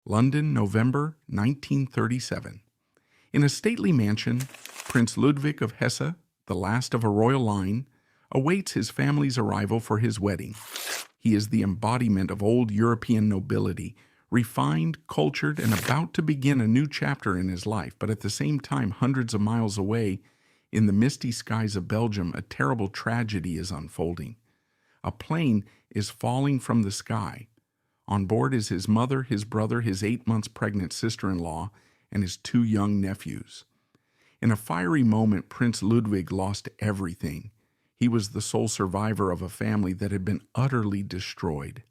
London, November 1937. In a stately mansion, Prince Ludwig of Hesse, the last of a royal line, awaits his family's arrival for his wedding. He is the embodiment of old European nobility, refined, cultured, and about to begin a new chapter in his life, but at the same time, hundreds of miles away, in the misty skies of Belgium, a terrible tragedy is unfolding. A plane is falling from the sky. On board is his mother, his brother, his 8 months pregnant sister-in-law, and his 2 young nephews. In a fiery moment, Prince Ludwig lost everything. He was the sole survivor of a family that had been utterly destroyed.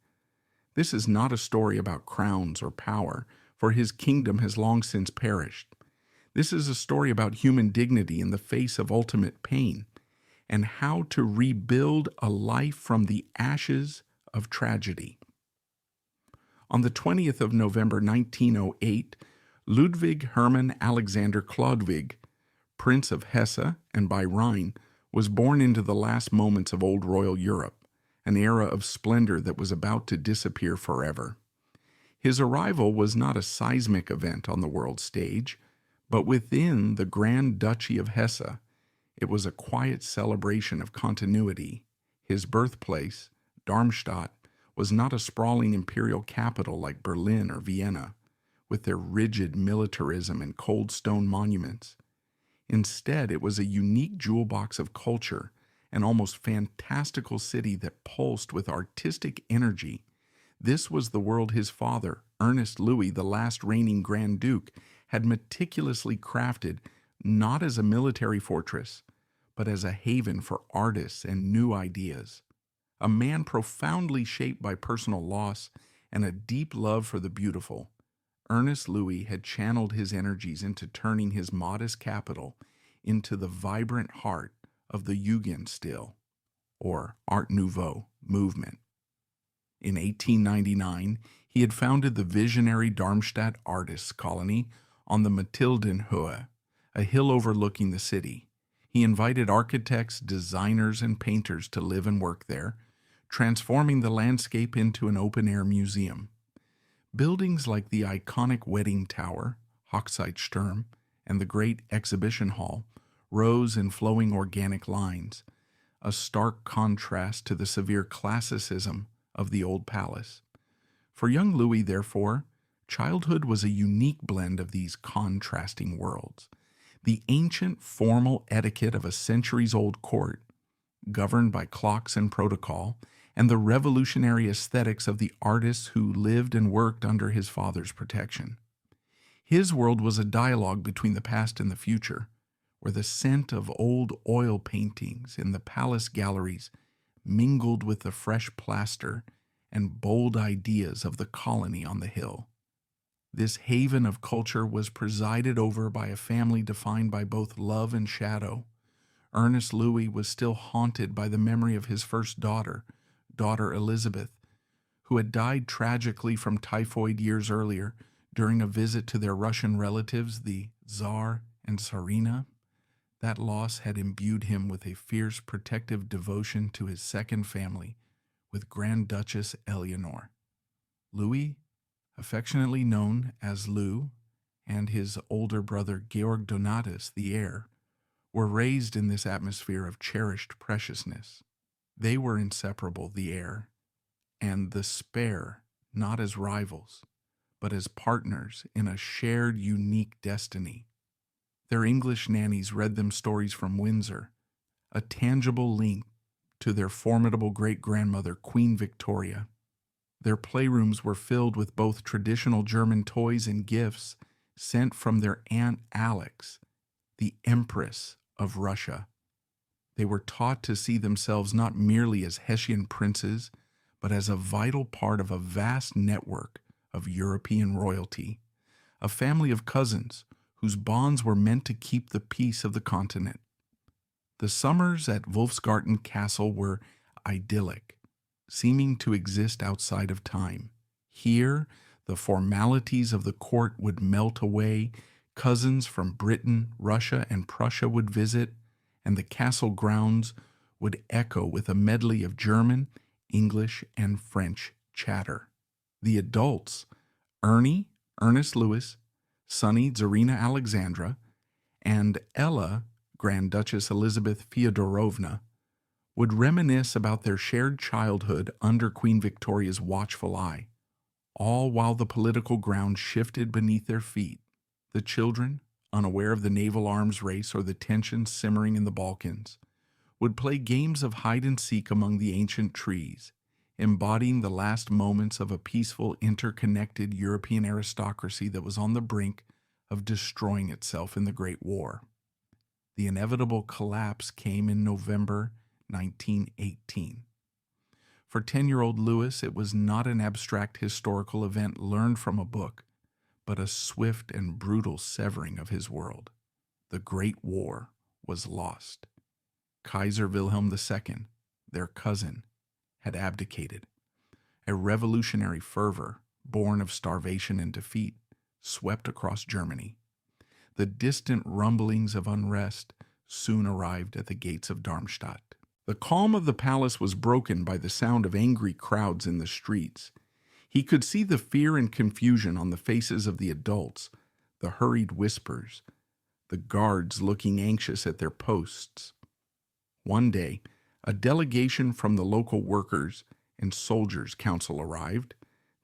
This is not a story about crowns or power, for his kingdom has long since perished. This is a story about human dignity in the face of ultimate pain, and how to rebuild a life from the ashes of tragedy. On the 20th of November 1908, Ludwig Hermann Alexander Chlodwig, Prince of Hesse and by Rhine, was born into the last moments of old royal Europe, an era of splendor that was about to disappear forever. His arrival was not a seismic event on the world stage, but within the Grand Duchy of Hesse, it was a quiet celebration of continuity. His birthplace, Darmstadt, was not a sprawling imperial capital like Berlin or Vienna, with their rigid militarism and cold stone monuments. Instead, it was a unique jewel box of culture, an almost fantastical city that pulsed with artistic energy. This was the world his father, Ernest Louis, the last reigning Grand Duke, had meticulously crafted, not as a military fortress, but as a haven for artists and new ideas. A man profoundly shaped by personal loss and a deep love for the beautiful, Ernest Louis had channeled his energies into turning his modest capital into the vibrant heart of the Jugendstil, or Art Nouveau, movement. In 1899, he had founded the visionary Darmstadt Artists Colony on the Mathildenhöhe, a hill overlooking the city. He invited architects, designers, and painters to live and work there, transforming the landscape into an open-air museum. Buildings like the iconic Wedding Tower, Hochzeitsturm, and the Great Exhibition Hall rose in flowing organic lines, a stark contrast to the severe classicism of the old palace. For young Louis, therefore, childhood was a unique blend of these contrasting worlds. The ancient formal etiquette of a centuries-old court, governed by clocks and protocol, and the revolutionary aesthetics of the artists who lived and worked under his father's protection. His world was a dialogue between the past and the future, where the scent of old oil paintings in the palace galleries mingled with the fresh plaster and bold ideas of the colony on the hill. This haven of culture was presided over by a family defined by both love and shadow. Ernest Louis was still haunted by the memory of his first daughter Elizabeth, who had died tragically from typhoid years earlier during a visit to their Russian relatives, the Tsar and Tsarina. That loss had imbued him with a fierce protective devotion to his second family, with Grand Duchess Eleanor. Louis, affectionately known as Lou, and his older brother Georg Donatus, the heir, were raised in this atmosphere of cherished preciousness. They were inseparable, the heir and the spare, not as rivals, but as partners in a shared unique destiny. Their English nannies read them stories from Windsor, a tangible link to their formidable great-grandmother, Queen Victoria. Their playrooms were filled with both traditional German toys and gifts sent from their Aunt Alex, the Empress of Russia. They were taught to see themselves not merely as Hessian princes, but as a vital part of a vast network of European royalty, a family of cousins whose bonds were meant to keep the peace of the continent. The summers at Wolfsgarten Castle were idyllic, seeming to exist outside of time. Here, the formalities of the court would melt away, cousins from Britain, Russia, and Prussia would visit, and the castle grounds would echo with a medley of German, English, and French chatter. The adults, Ernie, Ernest Louis, Sonny Tsarina Alexandra, and Ella, Grand Duchess Elizabeth Feodorovna, would reminisce about their shared childhood under Queen Victoria's watchful eye, all while the political ground shifted beneath their feet. The children, unaware of the naval arms race or the tensions simmering in the Balkans, would play games of hide-and-seek among the ancient trees, embodying the last moments of a peaceful, interconnected European aristocracy that was on the brink of destroying itself in the Great War. The inevitable collapse came in November 1918. For 10-year-old Louis, it was not an abstract historical event learned from a book, but a swift and brutal severing of his world. The Great War was lost. Kaiser Wilhelm II, their cousin, had abdicated. A revolutionary fervor, born of starvation and defeat, swept across Germany. The distant rumblings of unrest soon arrived at the gates of Darmstadt. The calm of the palace was broken by the sound of angry crowds in the streets. He could see the fear and confusion on the faces of the adults, the hurried whispers, the guards looking anxious at their posts. One day, a delegation from the local workers and soldiers' council arrived.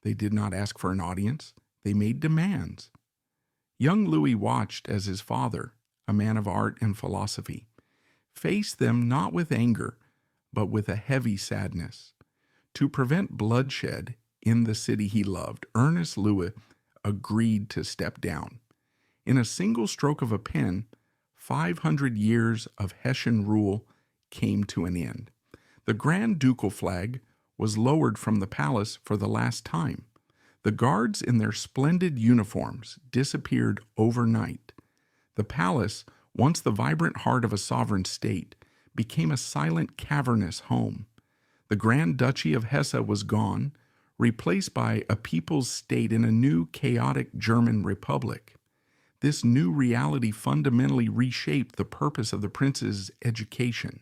They did not ask for an audience. They made demands. Young Louis watched as his father, a man of art and philosophy, faced them not with anger, but with a heavy sadness. To prevent bloodshed in the city he loved, Ernest Louis agreed to step down. In a single stroke of a pen, 500 years of Hessian rule came to an end. The Grand Ducal flag was lowered from the palace for the last time. The guards in their splendid uniforms disappeared overnight. The palace, once the vibrant heart of a sovereign state, became a silent, cavernous home. The Grand Duchy of Hesse was gone, replaced by a people's state in a new, chaotic German republic. This new reality fundamentally reshaped the purpose of the prince's education.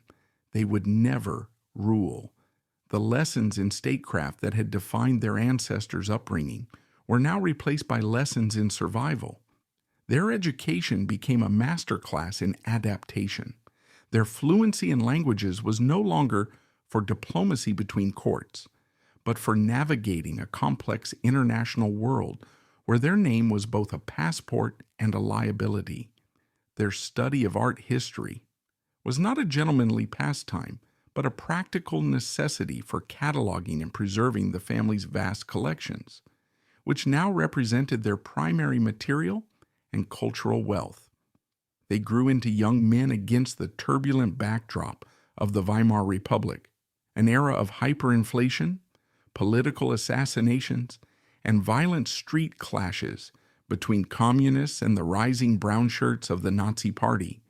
They would never rule. The lessons in statecraft that had defined their ancestors' upbringing were now replaced by lessons in survival. Their education became a masterclass in adaptation. Their fluency in languages was no longer for diplomacy between courts, but for navigating a complex international world where their name was both a passport and a liability. Their study of art history was not a gentlemanly pastime, but a practical necessity for cataloging and preserving the family's vast collections, which now represented their primary material and cultural wealth. They grew into young men against the turbulent backdrop of the Weimar Republic, an era of hyperinflation, political assassinations, and violent street clashes between communists and the rising brown shirts of the Nazi Party.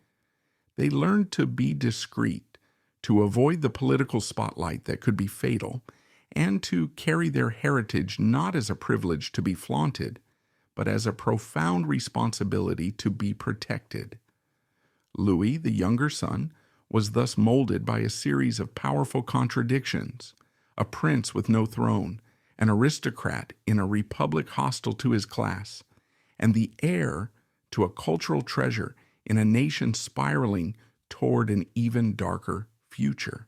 They learned to be discreet, to avoid the political spotlight that could be fatal, and to carry their heritage not as a privilege to be flaunted, but as a profound responsibility to be protected. Louis, the younger son, was thus molded by a series of powerful contradictions: a prince with no throne, an aristocrat in a republic hostile to his class, and the heir to a cultural treasure in a nation spiraling toward an even darker future.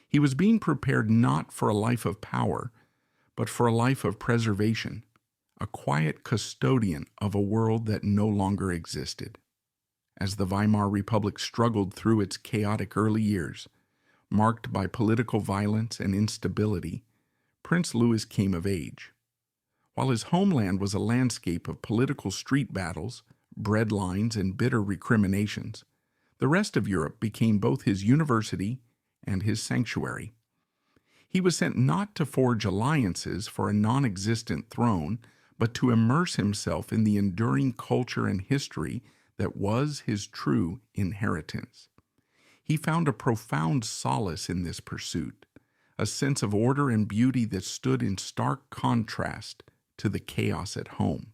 He was being prepared not for a life of power, but for a life of preservation, a quiet custodian of a world that no longer existed. As the Weimar Republic struggled through its chaotic early years, marked by political violence and instability, Prince Louis came of age. While his homeland was a landscape of political street battles, bread lines, and bitter recriminations, the rest of Europe became both his university and his sanctuary. He was sent not to forge alliances for a non-existent throne, but to immerse himself in the enduring culture and history that was his true inheritance. He found a profound solace in this pursuit, a sense of order and beauty that stood in stark contrast to the chaos at home.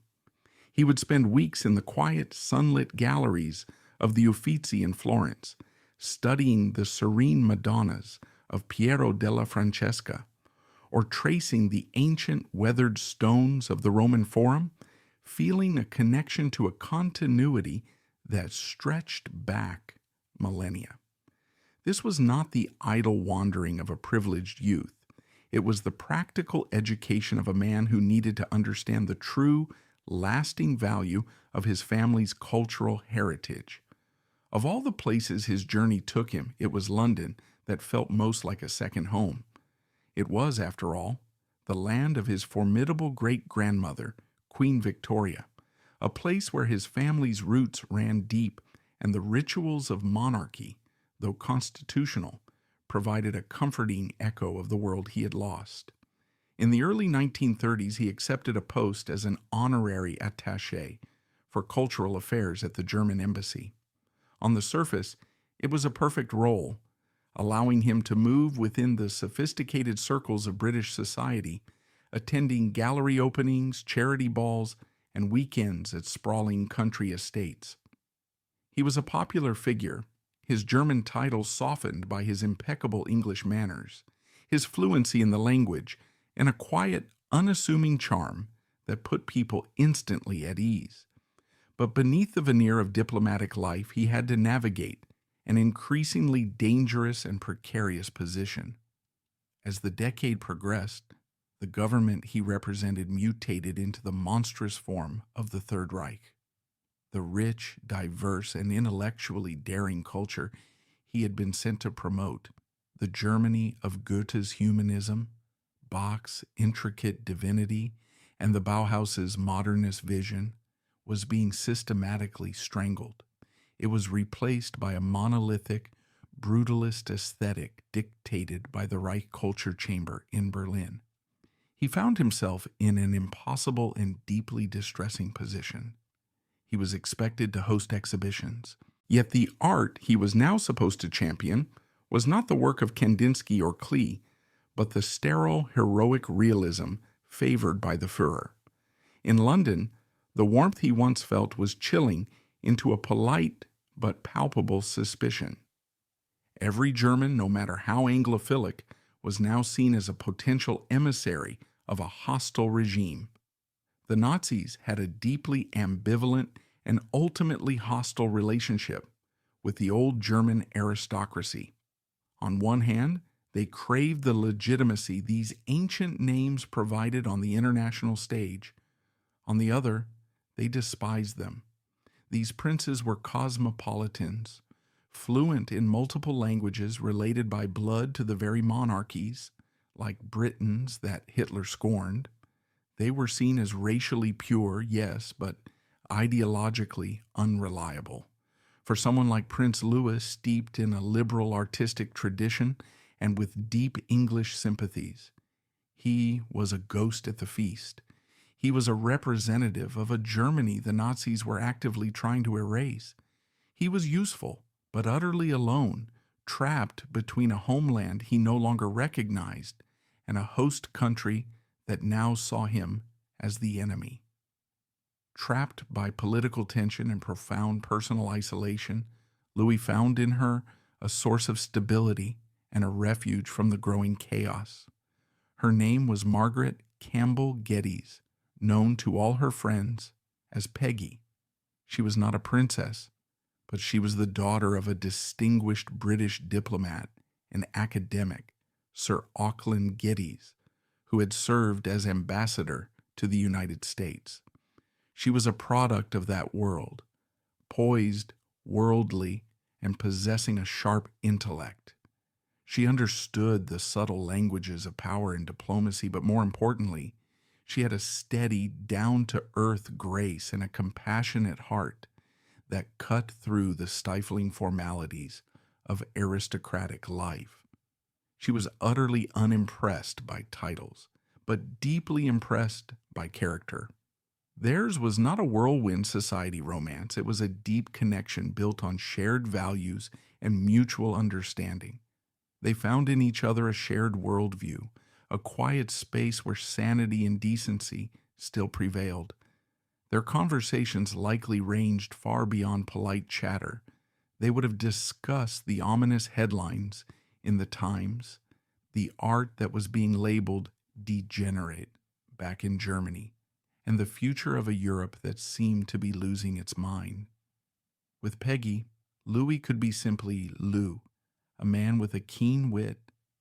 He would spend weeks in the quiet, sunlit galleries of the Uffizi in Florence, studying the serene Madonnas of Piero della Francesca, or tracing the ancient weathered stones of the Roman Forum, feeling a connection to a continuity that stretched back millennia. This was not the idle wandering of a privileged youth. It was the practical education of a man who needed to understand the true, lasting value of his family's cultural heritage. Of all the places his journey took him, it was London that felt most like a second home. It was, after all, the land of his formidable great-grandmother, Queen Victoria, a place where his family's roots ran deep, and the rituals of monarchy, though constitutional, provided a comforting echo of the world he had lost. In the early 1930s, he accepted a post as an honorary attaché for cultural affairs at the German embassy. On the surface, it was a perfect role, allowing him to move within the sophisticated circles of British society, attending gallery openings, charity balls, and weekends at sprawling country estates. He was a popular figure, his German title softened by his impeccable English manners, his fluency in the language, and a quiet, unassuming charm that put people instantly at ease. But beneath the veneer of diplomatic life, he had to navigate an increasingly dangerous and precarious position. As the decade progressed, the government he represented mutated into the monstrous form of the Third Reich. The rich, diverse, and intellectually daring culture he had been sent to promote, the Germany of Goethe's humanism, Bach's intricate divinity, and the Bauhaus's modernist vision, was being systematically strangled. It was replaced by a monolithic, brutalist aesthetic dictated by the Reich Culture Chamber in Berlin. He found himself in an impossible and deeply distressing position. He was expected to host exhibitions, yet the art he was now supposed to champion was not the work of Kandinsky or Klee, but the sterile, heroic realism favored by the Führer. In London, the warmth he once felt was chilling into a polite but palpable suspicion. Every German, no matter how Anglophilic, was now seen as a potential emissary of a hostile regime. The Nazis had a deeply ambivalent and ultimately hostile relationship with the old German aristocracy. On one hand, they craved the legitimacy these ancient names provided on the international stage. On the other, they despised them. These princes were cosmopolitans, fluent in multiple languages related by blood to the very monarchies, like Britons that Hitler scorned. They were seen as racially pure, yes, but ideologically unreliable. For someone like Prince Louis, steeped in a liberal artistic tradition and with deep English sympathies, he was a ghost at the feast. He was a representative of a Germany the Nazis were actively trying to erase. He was useful, but utterly alone, trapped between a homeland he no longer recognized and a host country that now saw him as the enemy. Trapped by political tension and profound personal isolation, Louis found in her a source of stability and a refuge from the growing chaos. Her name was Margaret Campbell Geddes, known to all her friends as Peggy. She was not a princess, but she was the daughter of a distinguished British diplomat and academic, Sir Auckland Geddes, who had served as ambassador to the United States. She was a product of that world, poised, worldly, and possessing a sharp intellect. She understood the subtle languages of power and diplomacy, but more importantly, she had a steady, down-to-earth grace and a compassionate heart that cut through the stifling formalities of aristocratic life. She was utterly unimpressed by titles, but deeply impressed by character. Theirs was not a whirlwind society romance. It was a deep connection built on shared values and mutual understanding. They found in each other a shared worldview, a quiet space where sanity and decency still prevailed. Their conversations likely ranged far beyond polite chatter. They would have discussed the ominous headlines in the Times, the art that was being labeled degenerate back in Germany, and the future of a Europe that seemed to be losing its mind. With Peggy, Louis could be simply Lou, a man with a keen wit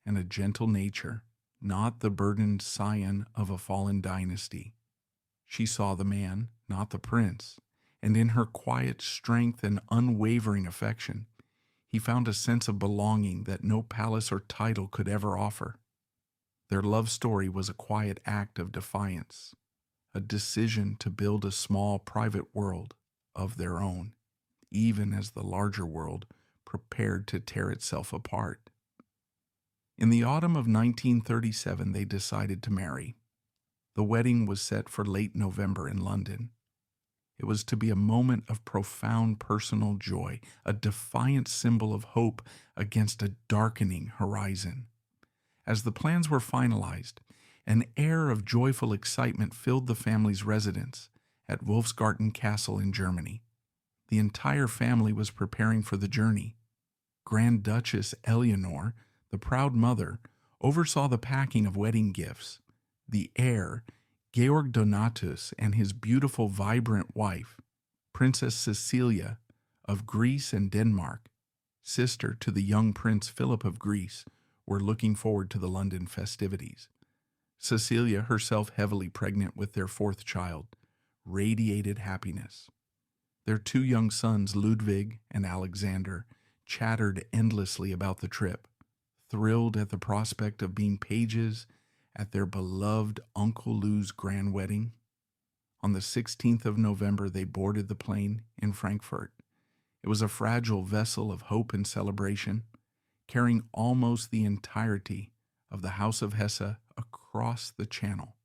and a gentle nature, not the burdened scion of a fallen dynasty. She saw the man, not the prince, and in her quiet strength and unwavering affection, he found a sense of belonging that no palace or title could ever offer. Their love story was a quiet act of defiance, a decision to build a small private world of their own, even as the larger world prepared to tear itself apart. In the autumn of 1937, they decided to marry. The wedding was set for late November in London. It was to be a moment of profound personal joy, a defiant symbol of hope against a darkening horizon. As the plans were finalized, an air of joyful excitement filled the family's residence at Wolfsgarten Castle in Germany. The entire family was preparing for the journey. Grand Duchess Eleanor, the proud mother, oversaw the packing of wedding gifts. The heir, Georg Donatus, and his beautiful, vibrant wife, Princess Cecilia of Greece and Denmark, sister to the young Prince Philip of Greece, were looking forward to the London festivities. Cecilia, herself heavily pregnant with their fourth child, radiated happiness. Their two young sons, Ludwig and Alexander, chattered endlessly about the trip, thrilled at the prospect of being pages at their beloved Uncle Lou's grand wedding. On the 16th of November, they boarded the plane in Frankfurt. It was a fragile vessel of hope and celebration, carrying almost the entirety of the House of Hesse across the Channel.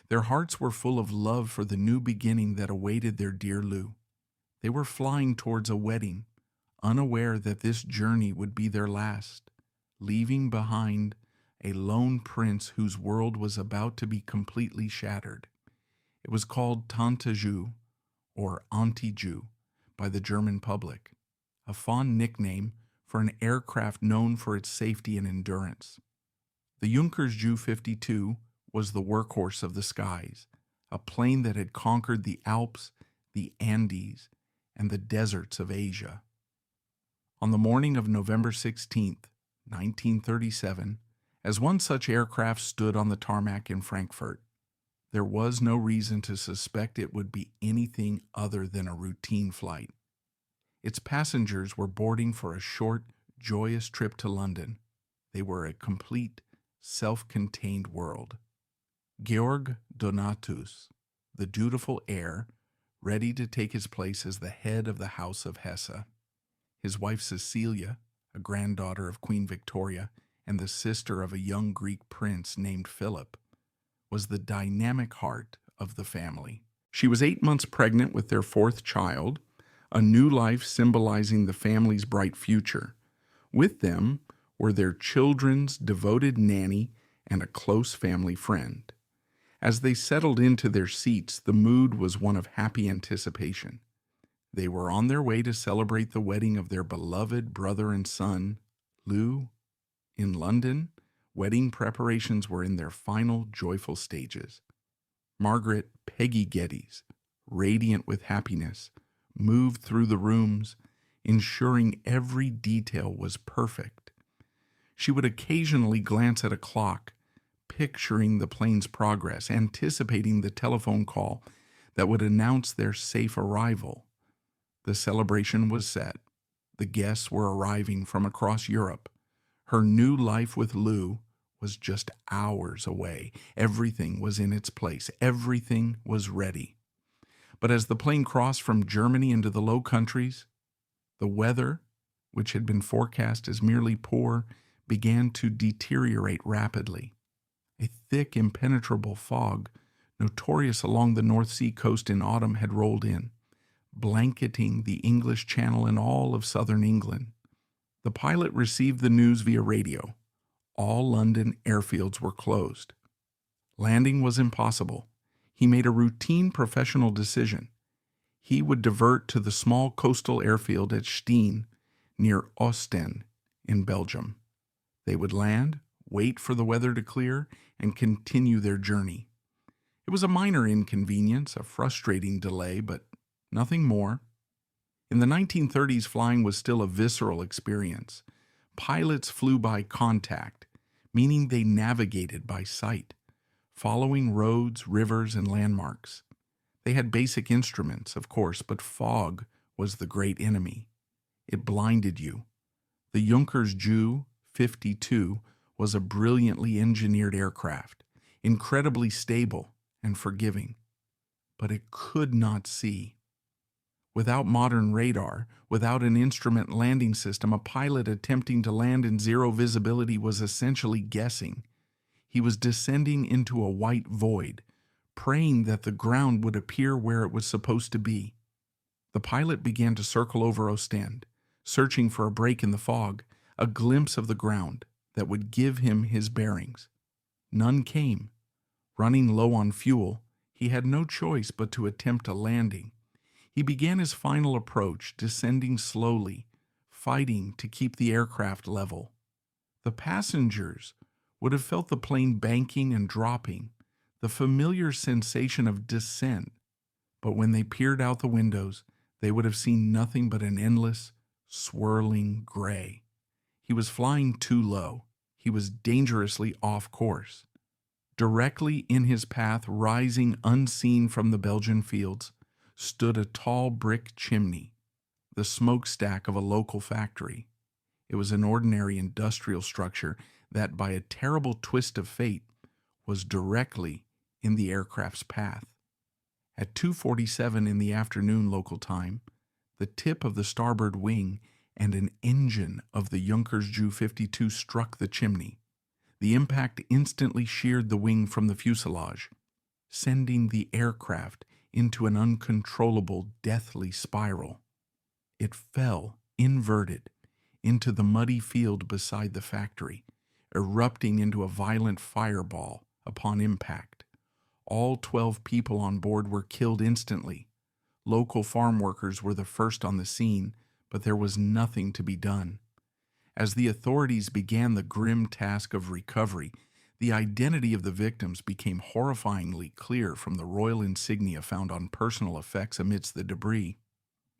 Their hearts were full of love for the new beginning that awaited their dear Lou. They were flying towards a wedding, unaware that this journey would be their last, leaving behind a lone prince whose world was about to be completely shattered. It was called Tante Ju, or Auntie Ju, by the German public, a fond nickname for an aircraft known for its safety and endurance. The Junkers Ju-52 was the workhorse of the skies, a plane that had conquered the Alps, the Andes, and the deserts of Asia. On the morning of November 16th, 1937, as one such aircraft stood on the tarmac in Frankfurt, there was no reason to suspect it would be anything other than a routine flight. Its passengers were boarding for a short, joyous trip to London. They were a complete, self-contained world. Georg Donatus, the dutiful heir, ready to take his place as the head of the House of Hesse. His wife Cecilia, a granddaughter of Queen Victoria and the sister of a young Greek prince named Philip, was the dynamic heart of the family. She was 8 months pregnant with their fourth child, a new life symbolizing the family's bright future. With them were their children's devoted nanny and a close family friend. As they settled into their seats, the mood was one of happy anticipation. They were on their way to celebrate the wedding of their beloved brother and son, Lou. In London, wedding preparations were in their final joyful stages. Margaret Peggy Geddes, radiant with happiness, moved through the rooms, ensuring every detail was perfect. She would occasionally glance at a clock, picturing the plane's progress, anticipating the telephone call that would announce their safe arrival. The celebration was set. The guests were arriving from across Europe. Her new life with Lou was just hours away. Everything was in its place. Everything was ready. But as the plane crossed from Germany into the Low Countries, the weather, which had been forecast as merely poor, began to deteriorate rapidly. A thick, impenetrable fog, notorious along the North Sea coast in autumn, had rolled in, blanketing the English Channel and all of southern England. The pilot received the news via radio. All London airfields were closed. Landing was impossible. He made a routine professional decision. He would divert to the small coastal airfield at Steen, near Ostend, in Belgium. They would land, wait for the weather to clear, and continue their journey. It was a minor inconvenience, a frustrating delay, but nothing more. In the 1930s, flying was still a visceral experience. Pilots flew by contact, meaning they navigated by sight, following roads, rivers, and landmarks. They had basic instruments, of course, but fog was the great enemy. It blinded you. The Junkers Ju-52 was a brilliantly engineered aircraft, incredibly stable and forgiving, but it could not see. Without modern radar, without an instrument landing system, a pilot attempting to land in zero visibility was essentially guessing. He was descending into a white void, praying that the ground would appear where it was supposed to be. The pilot began to circle over Ostend, searching for a break in the fog, a glimpse of the ground that would give him his bearings. None came. Running low on fuel, he had no choice but to attempt a landing. He began his final approach, descending slowly, fighting to keep the aircraft level. The passengers would have felt the plane banking and dropping, the familiar sensation of descent, but when they peered out the windows, they would have seen nothing but an endless, swirling gray. He was flying too low. He was dangerously off course. Directly in his path, rising unseen from the Belgian fields, stood a tall brick chimney, the smokestack of a local factory. It was an ordinary industrial structure that, by a terrible twist of fate, was directly in the aircraft's path. At 2:47 in the afternoon local time, the tip of the starboard wing and an engine of the Junkers Ju-52 struck the chimney. The impact instantly sheared the wing from the fuselage, sending the aircraft into an uncontrollable, deathly spiral. It fell, inverted, into the muddy field beside the factory, erupting into a violent fireball upon impact. All 12 people on board were killed instantly. Local farm workers were the first on the scene, but there was nothing to be done. As the authorities began the grim task of recovery, the identity of the victims became horrifyingly clear from the royal insignia found on personal effects amidst the debris.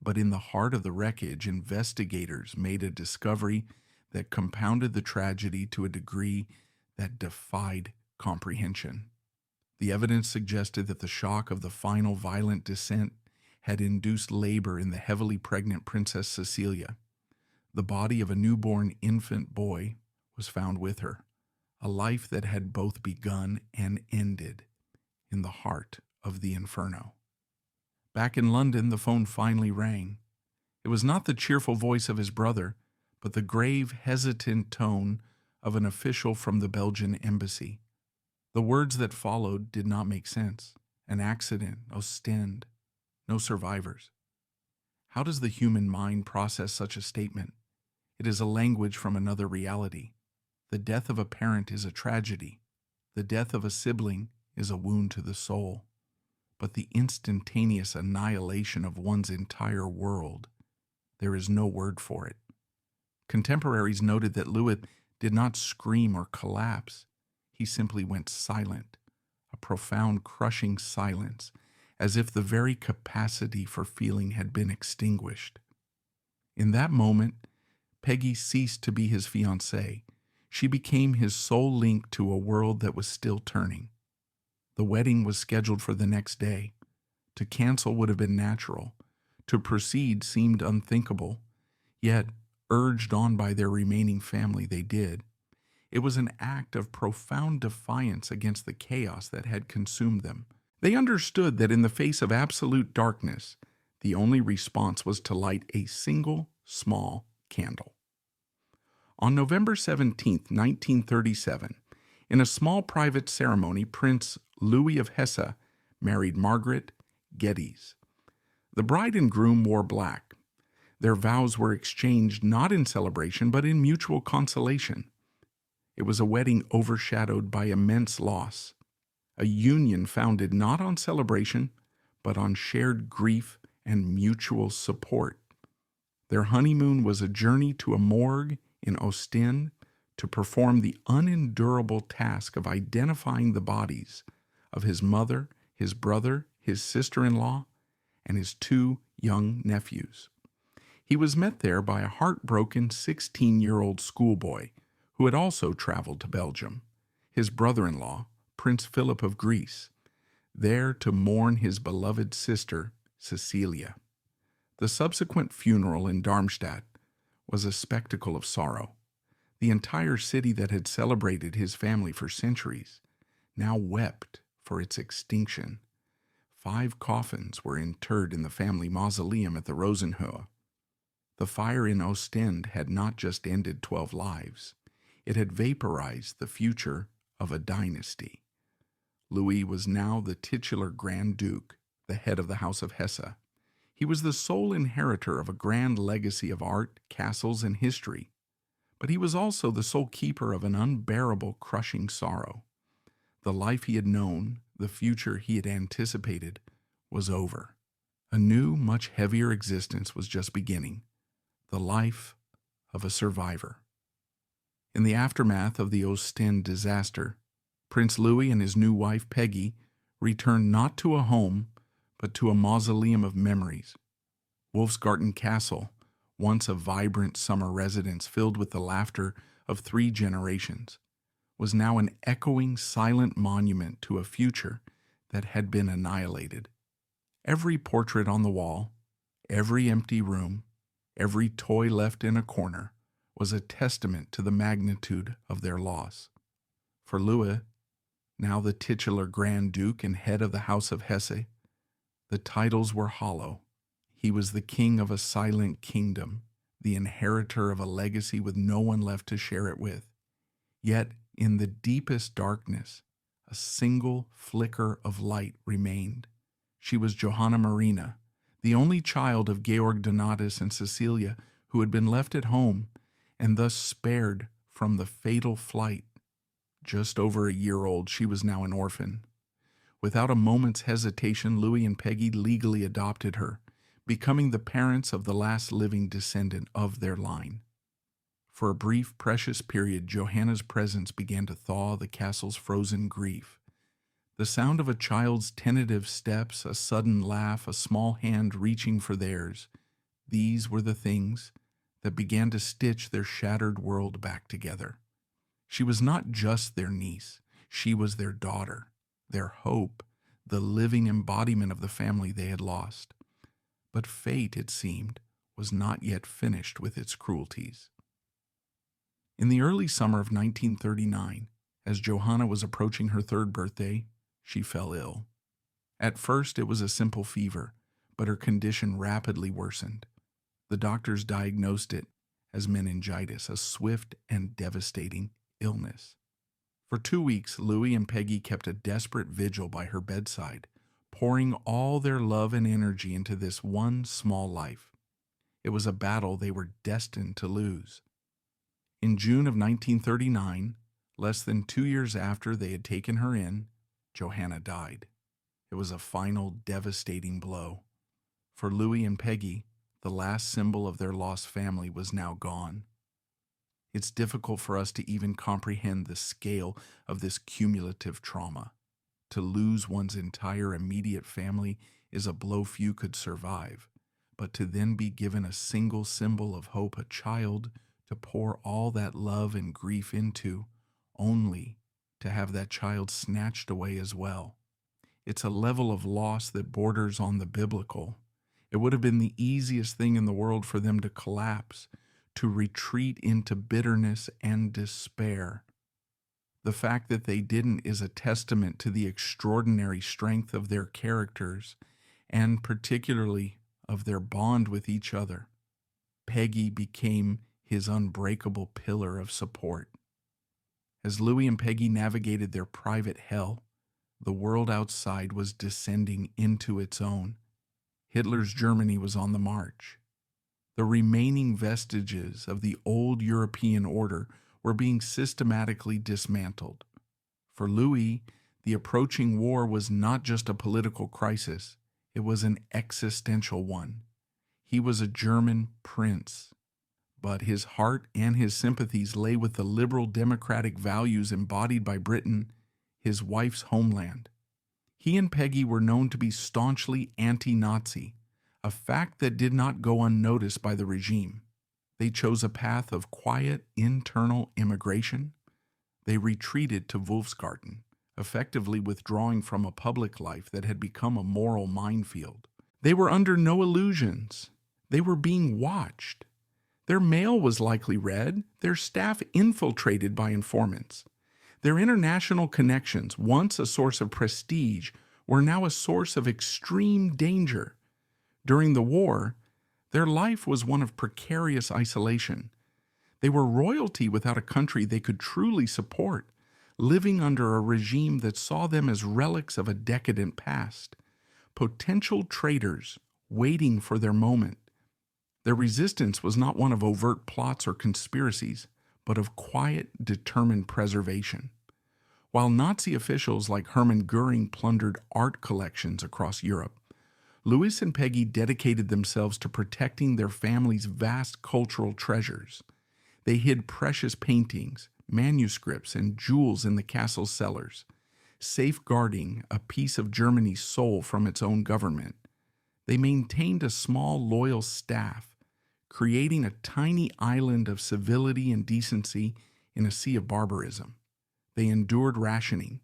But in the heart of the wreckage, investigators made a discovery that compounded the tragedy to a degree that defied comprehension. The evidence suggested that the shock of the final violent descent had induced labor in the heavily pregnant Princess Cecilia. The body of a newborn infant boy was found with her, a life that had both begun and ended in the heart of the inferno. Back in London, the phone finally rang. It was not the cheerful voice of his brother, but the grave, hesitant tone of an official from the Belgian embassy. The words that followed did not make sense. An accident, Ostend, no survivors. How does the human mind process such a statement? It is a language from another reality. The death of a parent is a tragedy. The death of a sibling is a wound to the soul. But the instantaneous annihilation of one's entire world, there is no word for it. Contemporaries noted that Louis did not scream or collapse. He simply went silent, a profound, crushing silence, as if the very capacity for feeling had been extinguished. In that moment, Peggy ceased to be his fiancée. She became his sole link to a world that was still turning. The wedding was scheduled for the next day. To cancel would have been natural. To proceed seemed unthinkable. Yet, urged on by their remaining family, they did. It was an act of profound defiance against the chaos that had consumed them. They understood that in the face of absolute darkness, the only response was to light a single small candle. On November 17, 1937, in a small private ceremony, Prince Louis of Hesse married Margaret Geddes. The bride and groom wore black. Their vows were exchanged not in celebration, but in mutual consolation. It was a wedding overshadowed by immense loss, a union founded not on celebration, but on shared grief and mutual support. Their honeymoon was a journey to a morgue in Ostend to perform the unendurable task of identifying the bodies of his mother, his brother, his sister-in-law, and his 2 young nephews. He was met there by a heartbroken 16-year-old schoolboy who had also traveled to Belgium, his brother-in-law, Prince Philip of Greece, there to mourn his beloved sister, Cecilia. The subsequent funeral in Darmstadt was a spectacle of sorrow. The entire city that had celebrated his family for centuries now wept for its extinction. 5 coffins were interred in the family mausoleum at the Rosenhöhe. The fire in Ostend had not just ended 12 lives. It had vaporized the future of a dynasty. Louis was now the titular Grand Duke, the head of the House of Hesse. He was the sole inheritor of a grand legacy of art, castles, and history. But he was also the sole keeper of an unbearable, crushing sorrow. The life he had known, the future he had anticipated, was over. A new, much heavier existence was just beginning. The life of a survivor. In the aftermath of the Ostend disaster, Prince Louis and his new wife Peggy returned not to a home, but to a mausoleum of memories. Wolfsgarten Castle, once a vibrant summer residence filled with the laughter of 3 generations, was now an echoing, silent monument to a future that had been annihilated. Every portrait on the wall, every empty room, every toy left in a corner was a testament to the magnitude of their loss. For Louis, now the titular Grand Duke and head of the House of Hesse, the titles were hollow. He was the king of a silent kingdom, the inheritor of a legacy with no one left to share it with. Yet, in the deepest darkness, a single flicker of light remained. She was Johanna Marina, the only child of Georg Donatus and Cecilia, who had been left at home and thus spared from the fatal flight. Just over a year old, she was now an orphan. Without a moment's hesitation, Louis and Peggy legally adopted her, becoming the parents of the last living descendant of their line. For a brief, precious period, Johanna's presence began to thaw the castle's frozen grief. The sound of a child's tentative steps, a sudden laugh, a small hand reaching for theirs, these were the things that began to stitch their shattered world back together. She was not just their niece, she was their daughter, their hope, the living embodiment of the family they had lost. But fate, it seemed, was not yet finished with its cruelties. In the early summer of 1939, as Johanna was approaching her 3rd birthday, she fell ill. At first it was a simple fever, but her condition rapidly worsened. The doctors diagnosed it as meningitis, a swift and devastating illness. For 2 weeks, Louis and Peggy kept a desperate vigil by her bedside, pouring all their love and energy into this one small life. It was a battle they were destined to lose. In June of 1939, less than 2 years after they had taken her in, Johanna died. It was a final devastating blow. For Louis and Peggy, the last symbol of their lost family was now gone. It's difficult for us to even comprehend the scale of this cumulative trauma. To lose one's entire immediate family is a blow few could survive, but to then be given a single symbol of hope, a child to pour all that love and grief into, only to have that child snatched away as well. It's a level of loss that borders on the biblical. It would have been the easiest thing in the world for them to collapse, to retreat into bitterness and despair. The fact that they didn't is a testament to the extraordinary strength of their characters and particularly of their bond with each other. Peggy became his unbreakable pillar of support. As Louis and Peggy navigated their private hell, the world outside was descending into its own. Hitler's Germany was on the march. The remaining vestiges of the old European order were being systematically dismantled. For Louis, the approaching war was not just a political crisis, it was an existential one. He was a German prince, but his heart and his sympathies lay with the liberal democratic values embodied by Britain, his wife's homeland. He and Peggy were known to be staunchly anti-Nazi, a fact that did not go unnoticed by the regime. They chose a path of quiet internal immigration. They retreated to Wolfsgarten, effectively withdrawing from a public life that had become a moral minefield. They were under no illusions. They were being watched. Their mail was likely read, their staff infiltrated by informants. Their international connections, once a source of prestige, were now a source of extreme danger. During the war, their life was one of precarious isolation. They were royalty without a country they could truly support, living under a regime that saw them as relics of a decadent past, potential traitors waiting for their moment. Their resistance was not one of overt plots or conspiracies, but of quiet, determined preservation. While Nazi officials like Hermann Göring plundered art collections across Europe, Louis and Peggy dedicated themselves to protecting their family's vast cultural treasures. They hid precious paintings, manuscripts, and jewels in the castle's cellars, safeguarding a piece of Germany's soul from its own government. They maintained a small, loyal staff, creating a tiny island of civility and decency in a sea of barbarism. They endured rationing,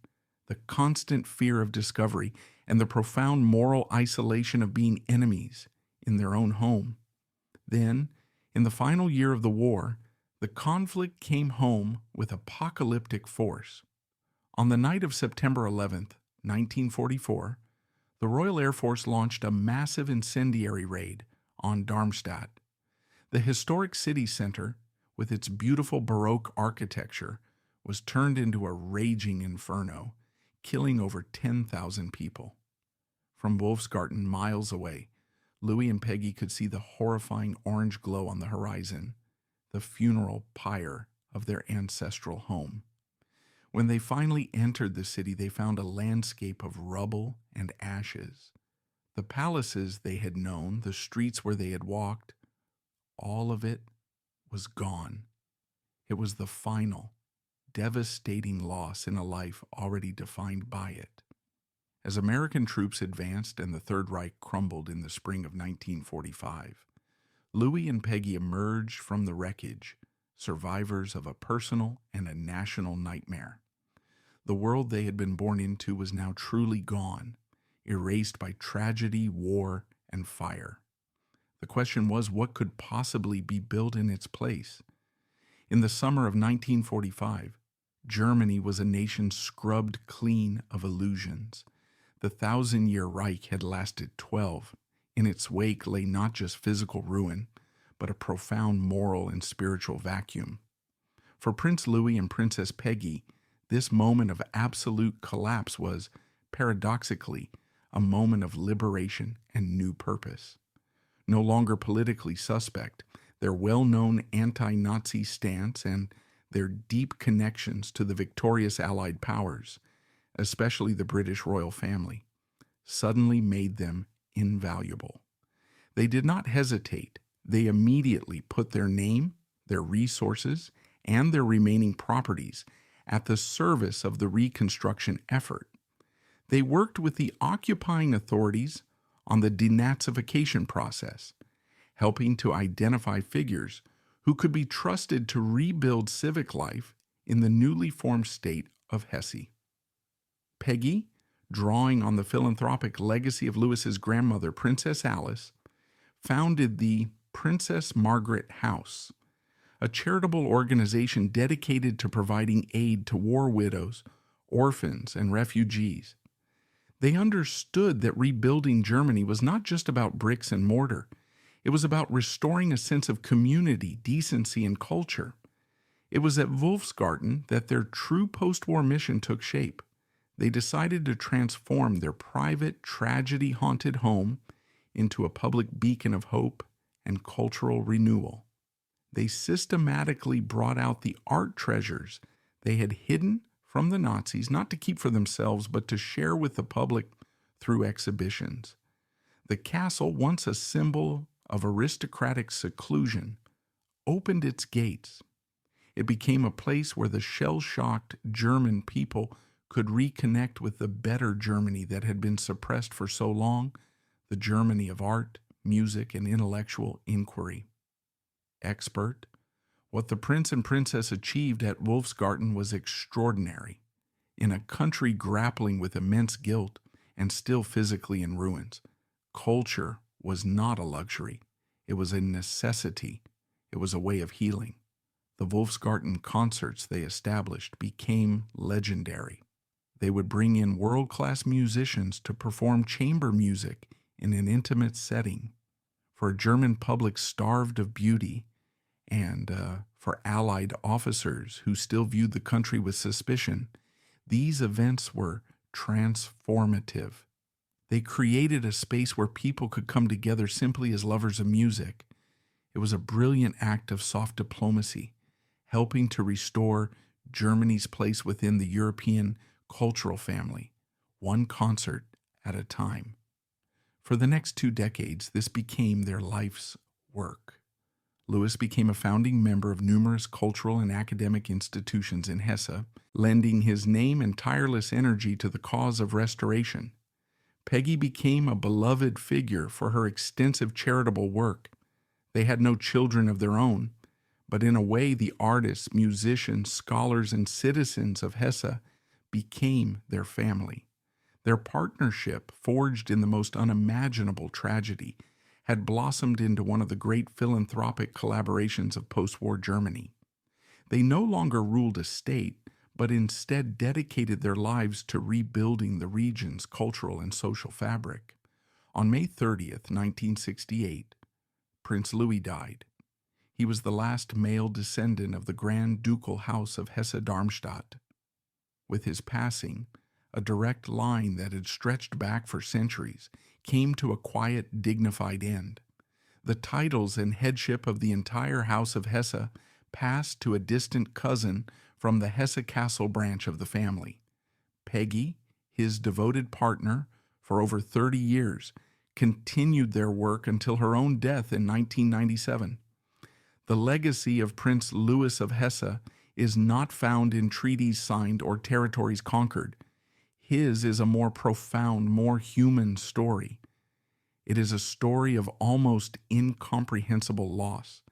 the constant fear of discovery, and the profound moral isolation of being enemies in their own home. Then, in the final year of the war, the conflict came home with apocalyptic force. On the night of September 11th, 1944, the Royal Air Force launched a massive incendiary raid on Darmstadt. The historic city center, with its beautiful Baroque architecture, was turned into a raging inferno, killing over 10,000 people. From Wolfsgarten, miles away, Louis and Peggy could see the horrifying orange glow on the horizon, the funeral pyre of their ancestral home. When they finally entered the city, they found a landscape of rubble and ashes. The palaces they had known, the streets where they had walked, all of it was gone. It was the final, devastating loss in a life already defined by it. As American troops advanced and the Third Reich crumbled in the spring of 1945, Louis and Peggy emerged from the wreckage, survivors of a personal and a national nightmare. The world they had been born into was now truly gone, erased by tragedy, war, and fire. The question was, what could possibly be built in its place? In the summer of 1945, Germany was a nation scrubbed clean of illusions. The 1,000-year Reich had lasted 12. In its wake lay not just physical ruin, but a profound moral and spiritual vacuum. For Prince Louis and Princess Peggy, this moment of absolute collapse was, paradoxically, a moment of liberation and new purpose. No longer politically suspect, their well-known anti-Nazi stance and their deep connections to the victorious Allied powers, especially the British royal family, suddenly made them invaluable. They did not hesitate. They immediately put their name, their resources, and their remaining properties at the service of the reconstruction effort. They worked with the occupying authorities on the denazification process, helping to identify figures who could be trusted to rebuild civic life in the newly formed state of Hesse. Peggy, drawing on the philanthropic legacy of Louis's grandmother, Princess Alice, founded the Princess Margaret House, a charitable organization dedicated to providing aid to war widows, orphans, and refugees. They understood that rebuilding Germany was not just about bricks and mortar. It was about restoring a sense of community, decency, and culture. It was at Wolfsgarten that their true post-war mission took shape. They decided to transform their private, tragedy-haunted home into a public beacon of hope and cultural renewal. They systematically brought out the art treasures they had hidden from the Nazis, not to keep for themselves, but to share with the public through exhibitions. The castle, once a symbol of aristocratic seclusion, opened its gates. It became a place where the shell-shocked German people could reconnect with the better Germany that had been suppressed for so long, the Germany of art, music, and intellectual inquiry. Expert, what the prince and princess achieved at Wolfsgarten was extraordinary. In a country grappling with immense guilt and still physically in ruins, culture was not a luxury. It was a necessity. It was a way of healing. The Wolfsgarten concerts they established became legendary. They would bring in world-class musicians to perform chamber music in an intimate setting. For a German public starved of beauty, and for Allied officers who still viewed the country with suspicion, these events were transformative. They created a space where people could come together simply as lovers of music. It was a brilliant act of soft diplomacy, helping to restore Germany's place within the European cultural family, one concert at a time. For the next 2 decades, this became their life's work. Louis became a founding member of numerous cultural and academic institutions in Hesse, lending his name and tireless energy to the cause of restoration. Peggy became a beloved figure for her extensive charitable work. They had no children of their own, but in a way the artists, musicians, scholars, and citizens of Hesse became their family. Their partnership, forged in the most unimaginable tragedy, had blossomed into one of the great philanthropic collaborations of post-war Germany. They no longer ruled a state, but instead dedicated their lives to rebuilding the region's cultural and social fabric. On May 30th, 1968, Prince Louis died. He was the last male descendant of the Grand Ducal House of Hesse-Darmstadt. With his passing, a direct line that had stretched back for centuries came to a quiet, dignified end. The titles and headship of the entire House of Hesse passed to a distant cousin from the Hesse Castle branch of the family. Peggy, his devoted partner for over 30 years, continued their work until her own death in 1997. The legacy of Prince Louis of Hesse is not found in treaties signed or territories conquered. His is a more profound, more human story. It is a story of almost incomprehensible loss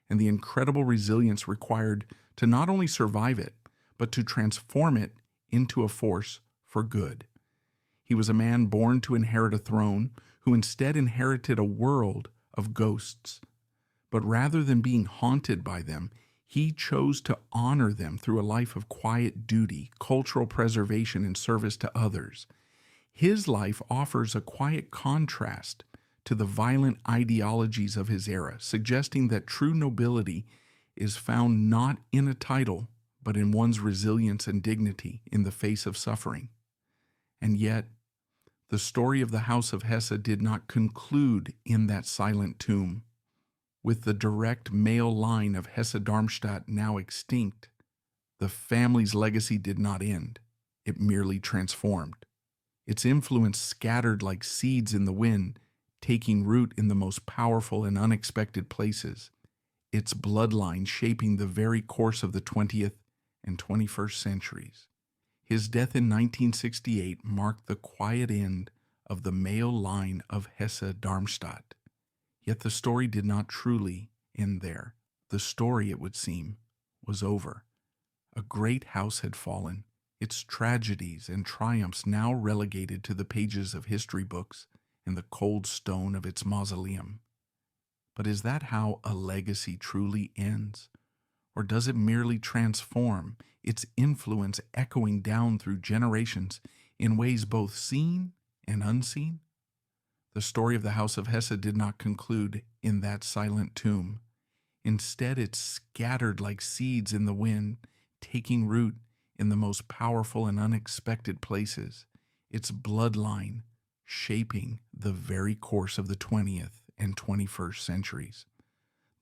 and the incredible resilience required to not only survive it, but to transform it into a force for good. He was a man born to inherit a throne who instead inherited a world of ghosts. But rather than being haunted by them, he chose to honor them through a life of quiet duty, cultural preservation, and service to others. His life offers a quiet contrast to the violent ideologies of his era, suggesting that true nobility is found not in a title, but in one's resilience and dignity in the face of suffering. And yet, the story of the House of Hesse did not conclude in that silent tomb. With the direct male line of Hesse-Darmstadt now extinct, the family's legacy did not end. It merely transformed. Its influence scattered like seeds in the wind, taking root in the most powerful and unexpected places, its bloodline shaping the very course of the 20th and 21st centuries. His death in 1968 marked the quiet end of the male line of Hesse-Darmstadt. Yet the story did not truly end there. The story, it would seem, was over. A great house had fallen, its tragedies and triumphs now relegated to the pages of history books and the cold stone of its mausoleum. But is that how a legacy truly ends? Or does it merely transform, its influence echoing down through generations in ways both seen and unseen? The story of the House of Hesse did not conclude in that silent tomb. Instead, it scattered like seeds in the wind, taking root in the most powerful and unexpected places, its bloodline shaping the very course of the 20th and 21st centuries.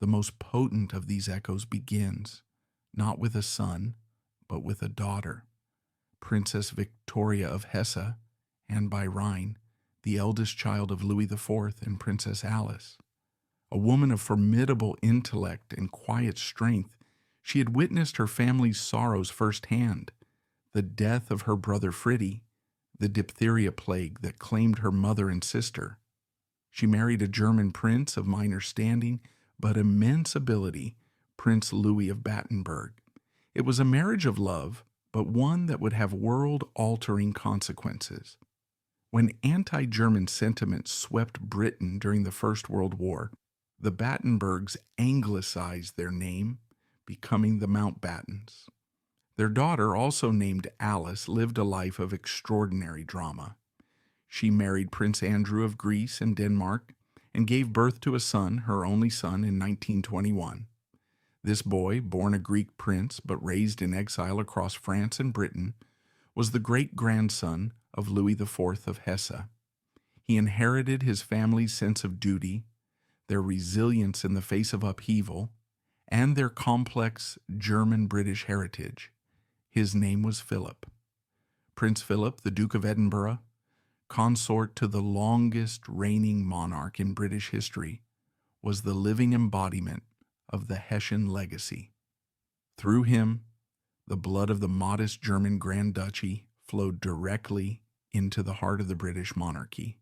The most potent of these echoes begins, not with a son, but with a daughter, Princess Victoria of Hesse, and by Rhine, the eldest child of Louis IV and Princess Alice. A woman of formidable intellect and quiet strength, she had witnessed her family's sorrows firsthand. the death of her brother Fritti, the diphtheria plague that claimed her mother and sister. She married a German prince of minor standing but immense ability, Prince Louis of Battenberg. It was a marriage of love, but one that would have world-altering consequences. When anti-German sentiment swept Britain during the First World War, the Battenbergs anglicized their name, becoming the Mountbattens. Their daughter, also named Alice, lived a life of extraordinary drama. She married Prince Andrew of Greece and Denmark and gave birth to a son, her only son, in 1921. This boy, born a Greek prince but raised in exile across France and Britain, was the great-grandson of Louis IV of Hesse. He inherited his family's sense of duty, their resilience in the face of upheaval, and their complex German-British heritage. His name was Philip. Prince Philip, the Duke of Edinburgh, consort to the longest reigning monarch in British history, was the living embodiment of the Hessian legacy. Through him, the blood of the modest German Grand Duchy flowed directly into the heart of the British monarchy.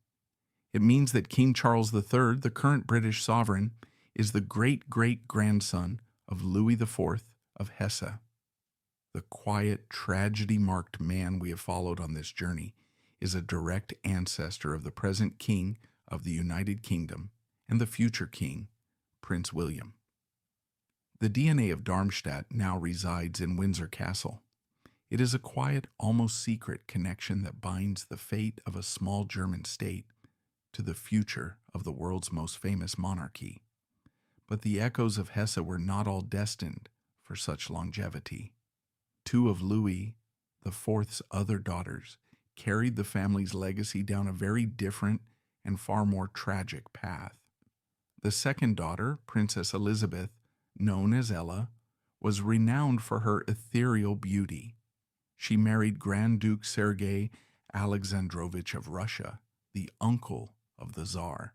It means that King Charles III, the current British sovereign, is the great-great-grandson of Louis IV of Hesse. The quiet, tragedy-marked man we have followed on this journey is a direct ancestor of the present King of the United Kingdom and the future King, Prince William. The DNA of Darmstadt now resides in Windsor Castle. It is a quiet, almost secret connection that binds the fate of a small German state to the future of the world's most famous monarchy. But the echoes of Hesse were not all destined for such longevity. Two of Louis IV's other daughters carried the family's legacy down a very different and far more tragic path. The second daughter, Princess Elizabeth, known as Ella, was renowned for her ethereal beauty. She married Grand Duke Sergei Alexandrovich of Russia, the uncle of the Tsar.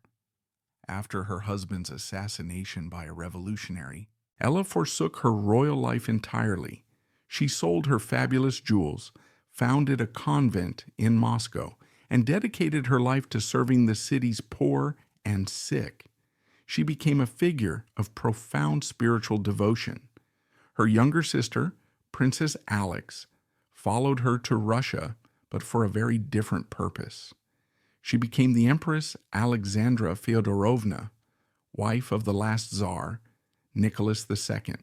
After her husband's assassination by a revolutionary, Ella forsook her royal life entirely. She sold her fabulous jewels, founded a convent in Moscow, and dedicated her life to serving the city's poor and sick. She became a figure of profound spiritual devotion. Her younger sister, Princess Alex, followed her to Russia, but for a very different purpose. She became the Empress Alexandra Feodorovna, wife of the last Tsar, Nicholas II.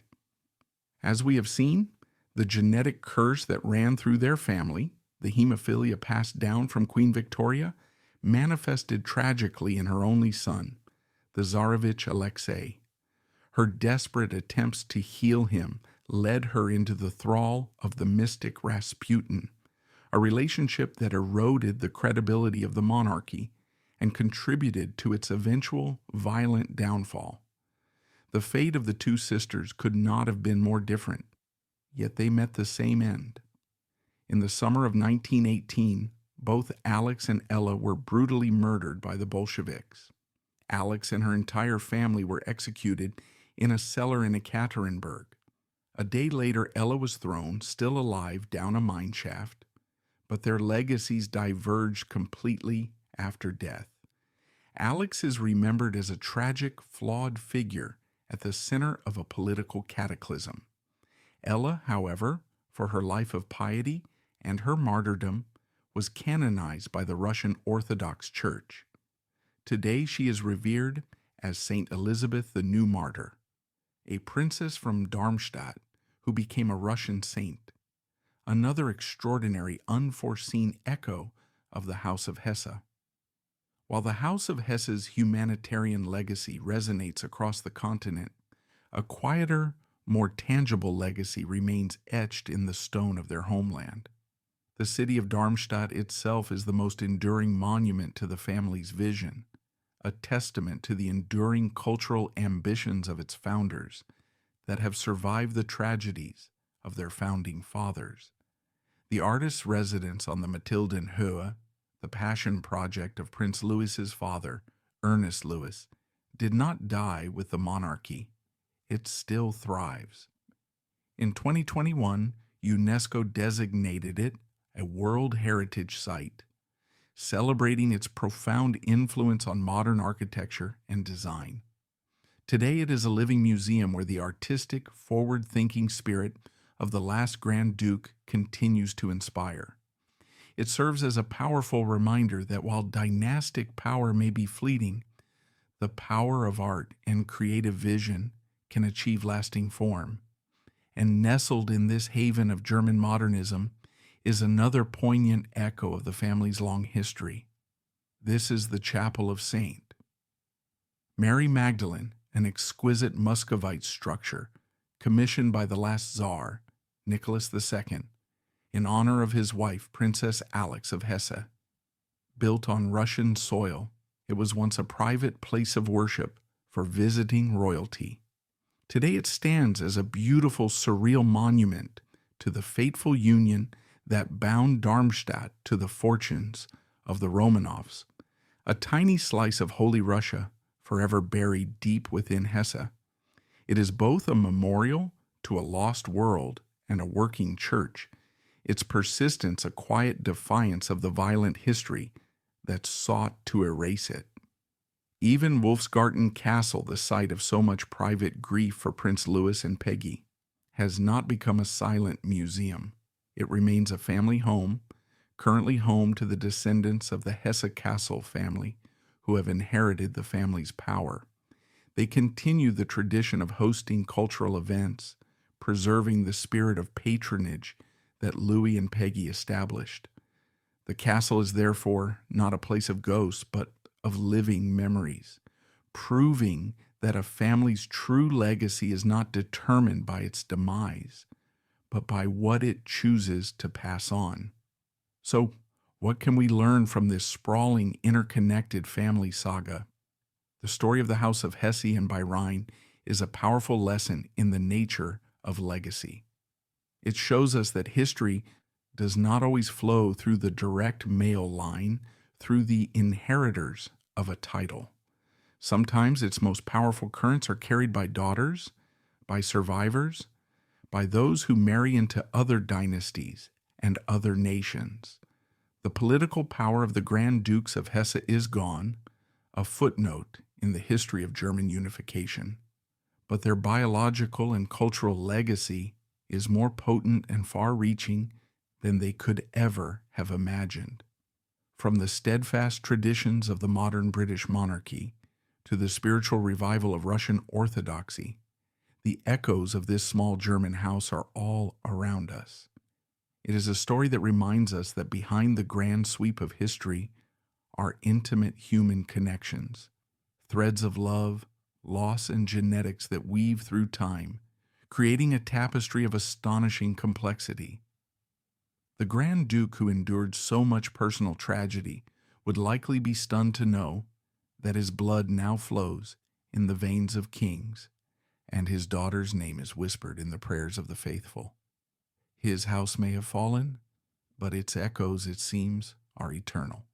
As we have seen, the genetic curse that ran through their family, the hemophilia passed down from Queen Victoria, manifested tragically in her only son, the Tsarevich Alexei. Her desperate attempts to heal him led her into the thrall of the mystic Rasputin, a relationship that eroded the credibility of the monarchy and contributed to its eventual violent downfall. The fate of the two sisters could not have been more different, yet they met the same end. In the summer of 1918, both Alex and Ella were brutally murdered by the Bolsheviks. Alex and her entire family were executed in a cellar in Ekaterinburg. A day later, Ella was thrown, still alive, down a mine shaft, but their legacies diverged completely after death. Alex is remembered as a tragic, flawed figure at the center of a political cataclysm. Ella, however, for her life of piety and her martyrdom, was canonized by the Russian Orthodox Church. Today she is revered as Saint Elizabeth the New Martyr, a princess from Darmstadt who became a Russian saint, another extraordinary, unforeseen echo of the House of Hesse. While the House of Hesse's humanitarian legacy resonates across the continent, a quieter, more tangible legacy remains etched in the stone of their homeland. The city of Darmstadt itself is the most enduring monument to the family's vision, a testament to the enduring cultural ambitions of its founders that have survived the tragedies of their founding fathers. The artist's residence on the Mathildenhöhe, the passion project of Prince Louis's father, Ernest Louis, did not die with the monarchy. It still thrives. In 2021, UNESCO designated it a World Heritage Site, celebrating its profound influence on modern architecture and design. Today it is a living museum where the artistic, forward-thinking spirit of the last Grand Duke continues to inspire. It serves as a powerful reminder that while dynastic power may be fleeting, the power of art and creative vision can achieve lasting form. And nestled in this haven of German modernism is another poignant echo of the family's long history. This is the Chapel of St. Mary Magdalene, an exquisite Muscovite structure commissioned by the last Tsar, Nicholas II, in honor of his wife, Princess Alex of Hesse. Built on Russian soil, it was once a private place of worship for visiting royalty. Today it stands as a beautiful, surreal monument to the fateful union that bound Darmstadt to the fortunes of the Romanovs, a tiny slice of Holy Russia forever buried deep within Hesse. It is both a memorial to a lost world and a working church, its persistence a quiet defiance of the violent history that sought to erase it. Even Wolfsgarten Castle, the site of so much private grief for Prince Louis and Peggy, has not become a silent museum. It remains a family home, currently home to the descendants of the Hesse Castle family, who have inherited the family's power. They continue the tradition of hosting cultural events, preserving the spirit of patronage that Louis and Peggy established. The castle is therefore not a place of ghosts, but of living memories, proving that a family's true legacy is not determined by its demise, but by what it chooses to pass on. So, what can we learn from this sprawling, interconnected family saga? The story of the House of Hesse and by Rhine is a powerful lesson in the nature of legacy. It shows us that history does not always flow through the direct male line, through the inheritors of a title. Sometimes its most powerful currents are carried by daughters, by survivors, by those who marry into other dynasties and other nations. The political power of the Grand Dukes of Hesse is gone, a footnote in the history of German unification. But their biological and cultural legacy is more potent and far-reaching than they could ever have imagined. From the steadfast traditions of the modern British monarchy to the spiritual revival of Russian Orthodoxy, the echoes of this small German house are all around us. It is a story that reminds us that behind the grand sweep of history are intimate human connections, threads of love, loss, and genetics that weave through time, creating a tapestry of astonishing complexity. The Grand Duke, who endured so much personal tragedy, would likely be stunned to know that his blood now flows in the veins of kings, and his daughter's name is whispered in the prayers of the faithful. His house may have fallen, but its echoes, it seems, are eternal.